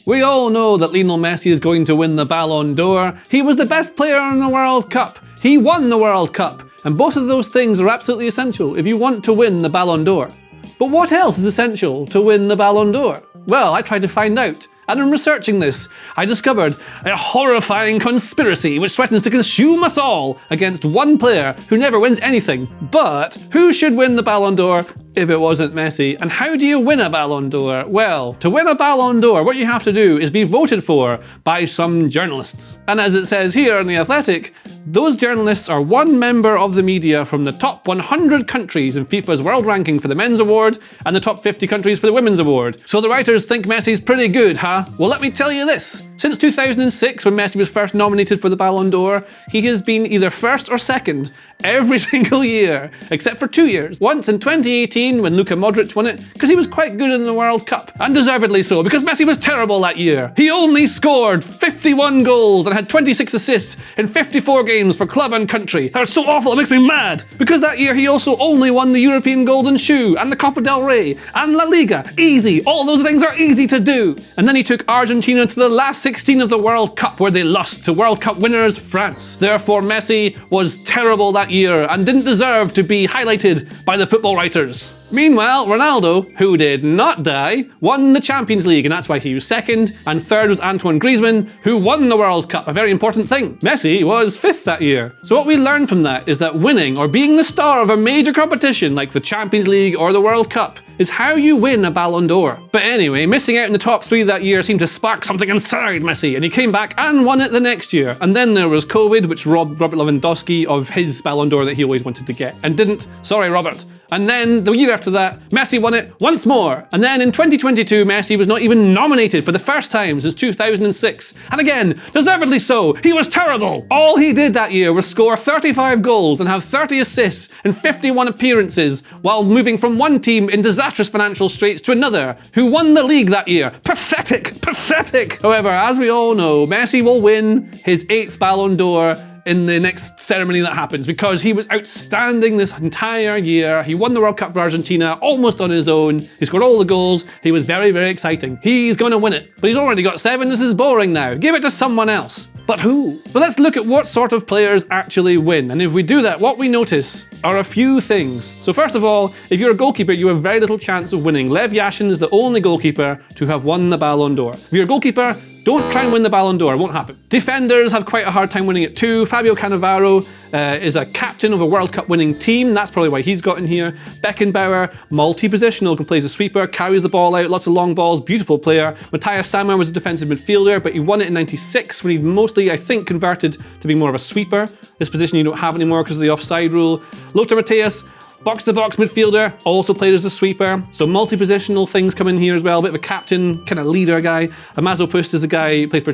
We all know that Lionel Messi is going to win the Ballon d'Or. He was the best player in the World Cup. He won the World Cup. And both of those things are absolutely essential if you want to win the Ballon d'Or. But what else is essential to win the Ballon d'Or? Well, I tried to find out. And in researching this, I discovered a horrifying conspiracy which threatens to consume us all against one player who never wins anything. But who should win the Ballon d'Or if it wasn't Messi? And how do you win a Ballon d'Or? Well, to win a Ballon d'Or, what you have to do is be voted for by some journalists. And as it says here in The Athletic, those journalists are one member of the media from the top 100 countries in FIFA's world ranking for the men's award and the top 50 countries for the women's award. So the writers think Messi's pretty good, huh? Well, let me tell you this. Since 2006, when Messi was first nominated for the Ballon d'Or, he has been either first or second every single year, except for 2 years. Once in 2018 when Luka Modric won it, because he was quite good in the World Cup, and deservedly so, because Messi was terrible that year. He only scored 51 goals and had 26 assists in 54 games for club and country. That's so awful, it makes me mad! Because that year he also only won the European Golden Shoe, and the Copa del Rey, and La Liga. Easy, all those things are easy to do. And then he took Argentina to the last 16 of the World Cup, where they lost to World Cup winners France. Therefore, Messi was terrible that year and didn't deserve to be highlighted by the football writers. Meanwhile, Ronaldo, who did not die, won the Champions League, and that's why he was second, and third was Antoine Griezmann, who won the World Cup, a very important thing. Messi was fifth that year. So what we learn from that is that winning or being the star of a major competition like the Champions League or the World Cup is how you win a Ballon d'Or. But anyway, missing out in the top 3 that year seemed to spark something inside Messi, and he came back and won it the next year. And then there was COVID, which robbed Robert Lewandowski of his Ballon d'Or that he always wanted to get, and didn't. Sorry, Robert. And then the year after that, Messi won it once more. And then in 2022, Messi was not even nominated for the first time since 2006. And again, deservedly so, he was terrible. All he did that year was score 35 goals and have 30 assists in 51 appearances while moving from one team in disastrous financial straits to another, who won the league that year. Pathetic, pathetic. However, as we all know, Messi will win his 8th Ballon d'Or in the next ceremony that happens, because he was outstanding this entire year. He won the World Cup for Argentina almost on his own. He scored all the goals. He was very, very exciting. He's going to win it. But he's already got 7. This is boring now. Give it to someone else. But who? But let's look at what sort of players actually win. And if we do that, what we notice are a few things. So first of all, if you're a goalkeeper, you have very little chance of winning. Lev Yashin is the only goalkeeper to have won the Ballon d'Or. If you're a goalkeeper, don't try and win the Ballon d'Or, it won't happen. Defenders have quite a hard time winning it too. Fabio Cannavaro is a captain of a World Cup winning team. That's probably why he's got in here. Beckenbauer, multi-positional, can play as a sweeper, carries the ball out, lots of long balls, beautiful player. Matthias Sammer was a defensive midfielder, but he won it in '96 when he mostly, I think, converted to being more of a sweeper. This position you don't have anymore because of the offside rule. Lothar Matthäus, box-to-box midfielder, also played as a sweeper. So multi-positional things come in here as well. A bit of a captain, kind of leader guy. Mazopust is a guy who played for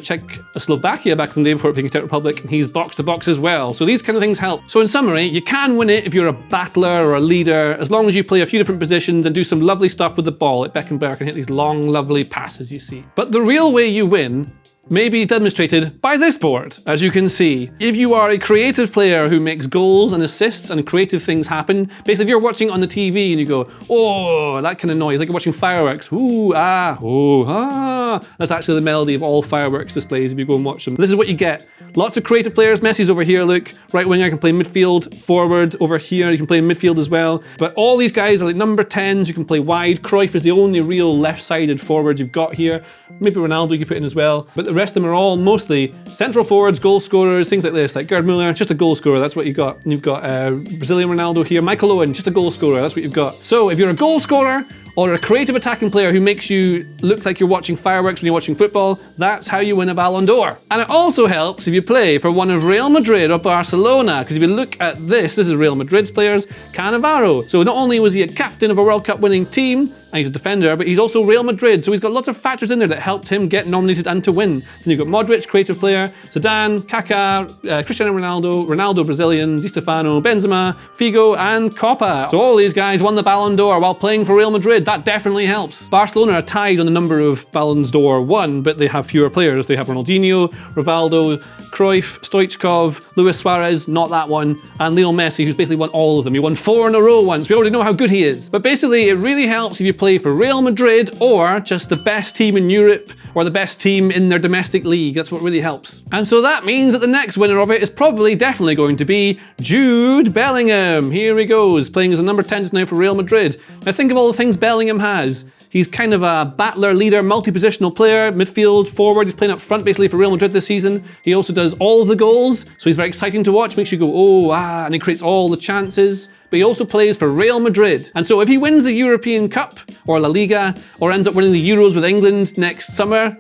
Slovakia back in the day before it became Czech Republic, and he's box-to-box as well. So these kind of things help. So in summary, you can win it if you're a battler or a leader, as long as you play a few different positions and do some lovely stuff with the ball. Like Beckenbauer can hit these long, lovely passes, you see. But the real way you win may be demonstrated by this board. As you can see, if you are a creative player who makes goals and assists and creative things happen, basically if you're watching on the TV and you go, oh, that kind of noise, like you're watching fireworks, ooh, ah, oh, ah. That's actually the melody of all fireworks displays if you go and watch them. This is what you get. Lots of creative players. Messi's over here, look. Right winger can play midfield, forward over here, you can play in midfield as well. But all these guys are like number 10s, you can play wide. Cruyff is the only real left-sided forward you've got here. Maybe Ronaldo you could put in as well. But the rest of them are all mostly central forwards, goal scorers, things like this, like Gerd Müller, just a goal scorer, that's what you've got. And you've got Brazilian Ronaldo here, Michael Owen, just a goal scorer, that's what you've got. So if you're a goal scorer, or a creative attacking player who makes you look like you're watching fireworks when you're watching football, that's how you win a Ballon d'Or. And it also helps if you play for one of Real Madrid or Barcelona, because if you look at this is Real Madrid's players, Cannavaro. So not only was he a captain of a World Cup winning team, and he's a defender, but he's also Real Madrid, so he's got lots of factors in there that helped him get nominated and to win. Then you've got Modric, creative player, Zidane, Kaká, Cristiano Ronaldo, Ronaldo Brazilian, Di Stefano, Benzema, Figo, and Copa. So all these guys won the Ballon d'Or while playing for Real Madrid. That definitely helps. Barcelona are tied on the number of Ballons d'Or won, but they have fewer players. They have Ronaldinho, Rivaldo, Cruyff, Stoichkov, Luis Suarez, not that one, and Lionel Messi, who's basically won all of them. He won 4 in a row once. We already know how good he is. But basically, it really helps if you play for Real Madrid or just the best team in Europe or the best team in their domestic league. That's what really helps. And so that means that the next winner of it is probably definitely going to be Jude Bellingham. Here he goes, playing as a number 10 just now for Real Madrid. Now think of all the things Bellingham has. He's kind of a battler, leader, multi-positional player, midfield, forward. He's playing up front basically for Real Madrid this season. He also does all of the goals, so he's very exciting to watch. Makes you go, oh, ah, and he creates all the chances. But he also plays for Real Madrid. And so if he wins the European Cup, or La Liga, or ends up winning the Euros with England next summer,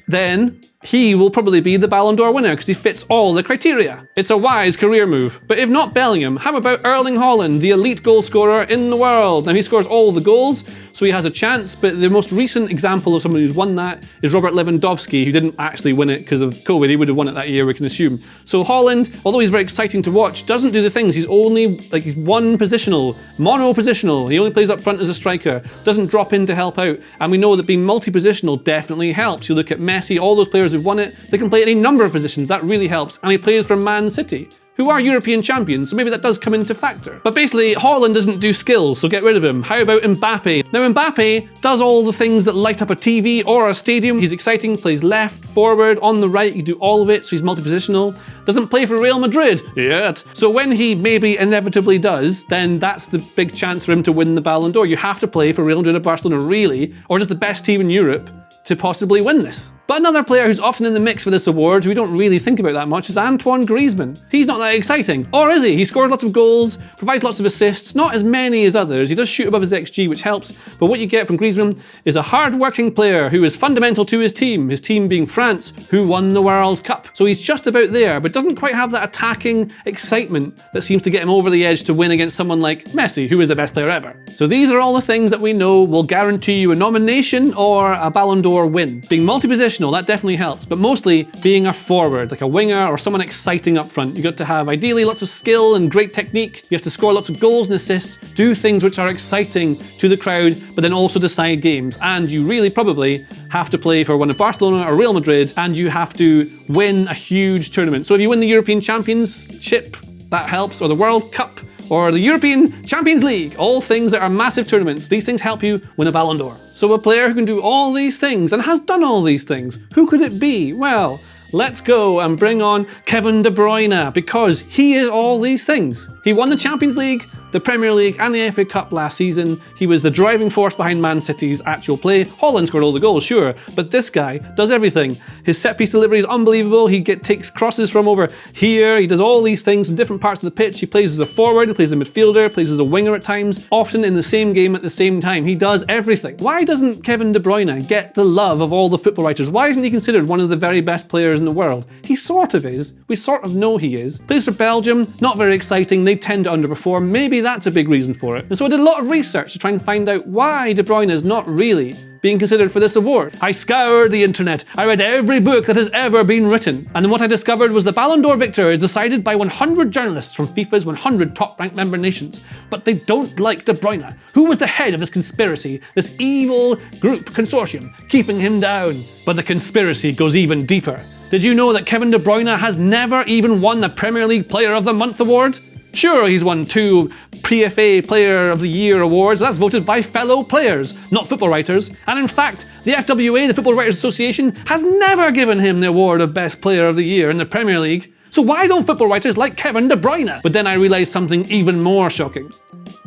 then he will probably be the Ballon d'Or winner because he fits all the criteria. It's a wise career move. But if not Bellingham, how about Erling Haaland, the elite goal scorer in the world? Now he scores all the goals, so he has a chance, but the most recent example of someone who's won that is Robert Lewandowski, who didn't actually win it because of COVID. He would have won it that year, we can assume. So Haaland, although he's very exciting to watch, doesn't do the things. He's only, he's one positional, mono-positional. He only plays up front as a striker, doesn't drop in to help out. And we know that being multi-positional definitely helps. You look at Messi, all those players who've won it, they can play any number of positions. That really helps. And he plays for Man City, who are European champions, so maybe that does come into factor. But basically, Haaland doesn't do skills, so get rid of him. How about Mbappe? Now Mbappe does all the things that light up a TV or a stadium. He's exciting, plays left, forward, on the right, he can do all of it, so he's multi-positional. Doesn't play for Real Madrid yet. So when he maybe inevitably does, then that's the big chance for him to win the Ballon d'Or. You have to play for Real Madrid or Barcelona really, or just the best team in Europe to possibly win this. But another player who's often in the mix for this award, who we don't really think about that much, is Antoine Griezmann. He's not that exciting. Or is he? He scores lots of goals, provides lots of assists, not as many as others. He does shoot above his XG, which helps. But what you get from Griezmann is a hard-working player who is fundamental to his team being France, who won the World Cup. So he's just about there, but doesn't quite have that attacking excitement that seems to get him over the edge to win against someone like Messi, who is the best player ever. So these are all the things that we know will guarantee you a nomination or a Ballon d'Or win. Being multi-positional, that definitely helps, but mostly being a forward, like a winger or someone exciting up front. You got to have ideally lots of skill and great technique. You have to score lots of goals and assists, do things which are exciting to the crowd, but then also decide games. And you really probably have to play for one of Barcelona or Real Madrid, and you have to win a huge tournament. So if you win the European Championship, that helps, or the World Cup, or the European Champions League, all things that are massive tournaments. These things help you win a Ballon d'Or. So a player who can do all these things and has done all these things, who could it be? Well, let's go and bring on Kevin De Bruyne, because he is all these things. He won the Champions League, the Premier League and the FA Cup last season. He was the driving force behind Man City's actual play. Haaland scored all the goals, sure, but this guy does everything. His set-piece delivery is unbelievable. He takes crosses from over here. He does all these things in different parts of the pitch. He plays as a forward, he plays as a midfielder, plays as a winger at times, often in the same game at the same time. He does everything. Why doesn't Kevin De Bruyne get the love of all the football writers? Why isn't he considered one of the very best players in the world? He sort of is. We sort of know he is. Plays for Belgium, not very exciting. They tend to underperform. Maybe that's a big reason for it. And so I did a lot of research to try and find out why De Bruyne is not really being considered for this award. I scoured the internet. I read every book that has ever been written. And then what I discovered was the Ballon d'Or victor is decided by 100 journalists from FIFA's 100 top-ranked member nations. But they don't like De Bruyne, who was the head of this conspiracy, this evil group consortium, keeping him down. But the conspiracy goes even deeper. Did you know that Kevin De Bruyne has never even won the Premier League Player of the Month award? Sure, he's won 2 PFA Player of the Year awards, but that's voted by fellow players, not football writers. And in fact, the FWA, the Football Writers Association, has never given him the award of Best Player of the Year in the Premier League. So why don't football writers like Kevin De Bruyne? But then I realised something even more shocking.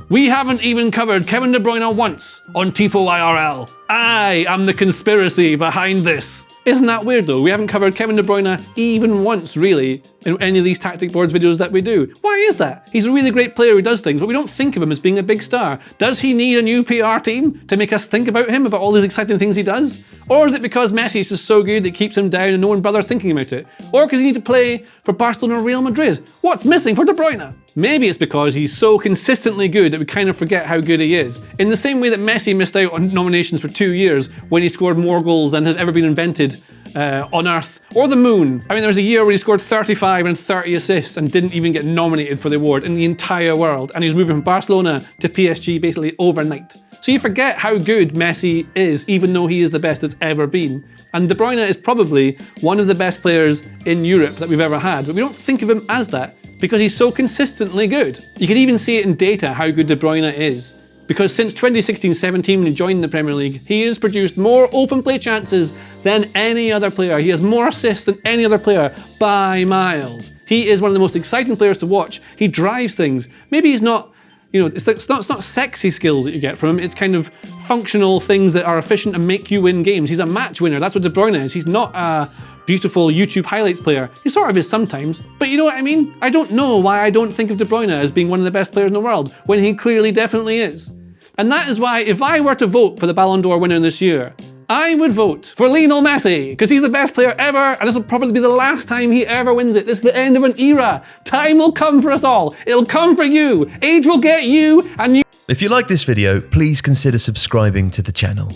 We haven't even covered Kevin De Bruyne once on Tifo IRL. I am the conspiracy behind this. Isn't that weird though? We haven't covered Kevin De Bruyne even once, really, in any of these Tactic Boards videos that we do. Why is that? He's a really great player who does things, but we don't think of him as being a big star. Does he need a new PR team to make us think about him, about all these exciting things he does? Or is it because Messi is just so good that it keeps him down and no one bothers thinking about it? Or because he needs to play for Barcelona or Real Madrid? What's missing for De Bruyne? Maybe it's because he's so consistently good that we kind of forget how good he is. In the same way that Messi missed out on nominations for 2 years when he scored more goals than had ever been invented on Earth or the Moon. I mean, there was a year where he scored 35 and 30 assists and didn't even get nominated for the award in the entire world. And he was moving from Barcelona to PSG basically overnight. So you forget how good Messi is, even though he is the best that's ever been. And De Bruyne is probably one of the best players in Europe that we've ever had, but we don't think of him as that because he's so consistently good. You can even see it in data how good De Bruyne is, because since 2016-17 when he joined the Premier League, he has produced more open play chances than any other player. He has more assists than any other player by miles. He is one of the most exciting players to watch. He drives things. Maybe he's not, it's not sexy skills that you get from him. It's kind of functional things that are efficient and make you win games. He's a match winner. That's what De Bruyne is. He's not a beautiful YouTube highlights player. He sort of is sometimes, but you know what I mean? I don't know why I don't think of De Bruyne as being one of the best players in the world, when he clearly definitely is. And that is why, if I were to vote for the Ballon d'Or winner this year, I would vote for Lionel Messi, because he's the best player ever, and this will probably be the last time he ever wins it. This is the end of an era. Time will come for us all. It'll come for you. Age will get you, and you. If you like this video, please consider subscribing to the channel.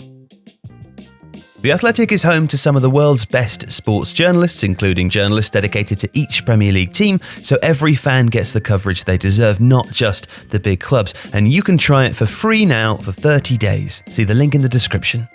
The Athletic is home to some of the world's best sports journalists, including journalists dedicated to each Premier League team, so every fan gets the coverage they deserve, not just the big clubs. And you can try it for free now for 30 days. See the link in the description.